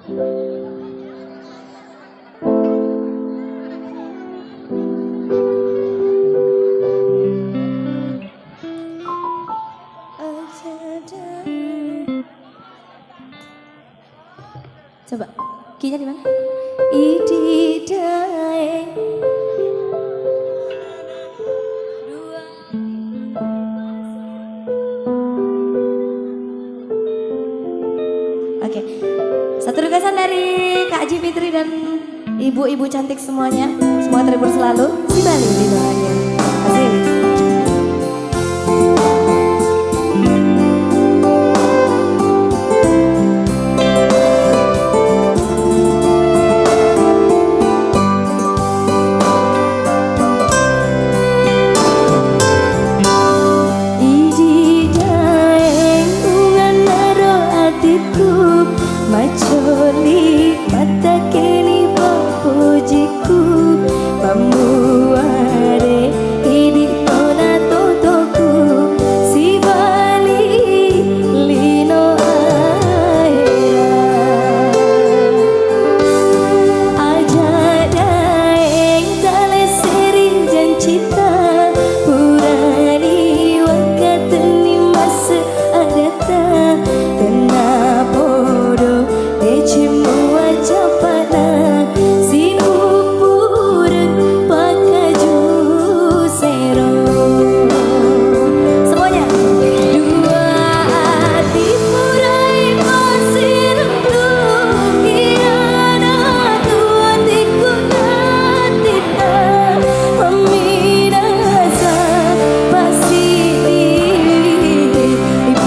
Coba, kinya di mana? Ididai. Oke, satu requestan dari Kak Ji Fitri dan ibu-ibu cantik semuanya. Semoga terhibur selalu. Si Bali di bawahnya. Asik. Macoli mata kini pujiku pamuare hidup tona totoku si Bali lino aira aja daeng tale seri jancita purani wakatni masa adata kenapa Cimua japana sinupur pakaju sero semuanya dua hati murai pasir tu kirana tua tikuna tita meminasa pasti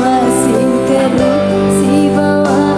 pasing keru si bawa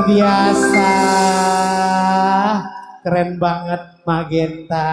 biasa, keren banget Magenta.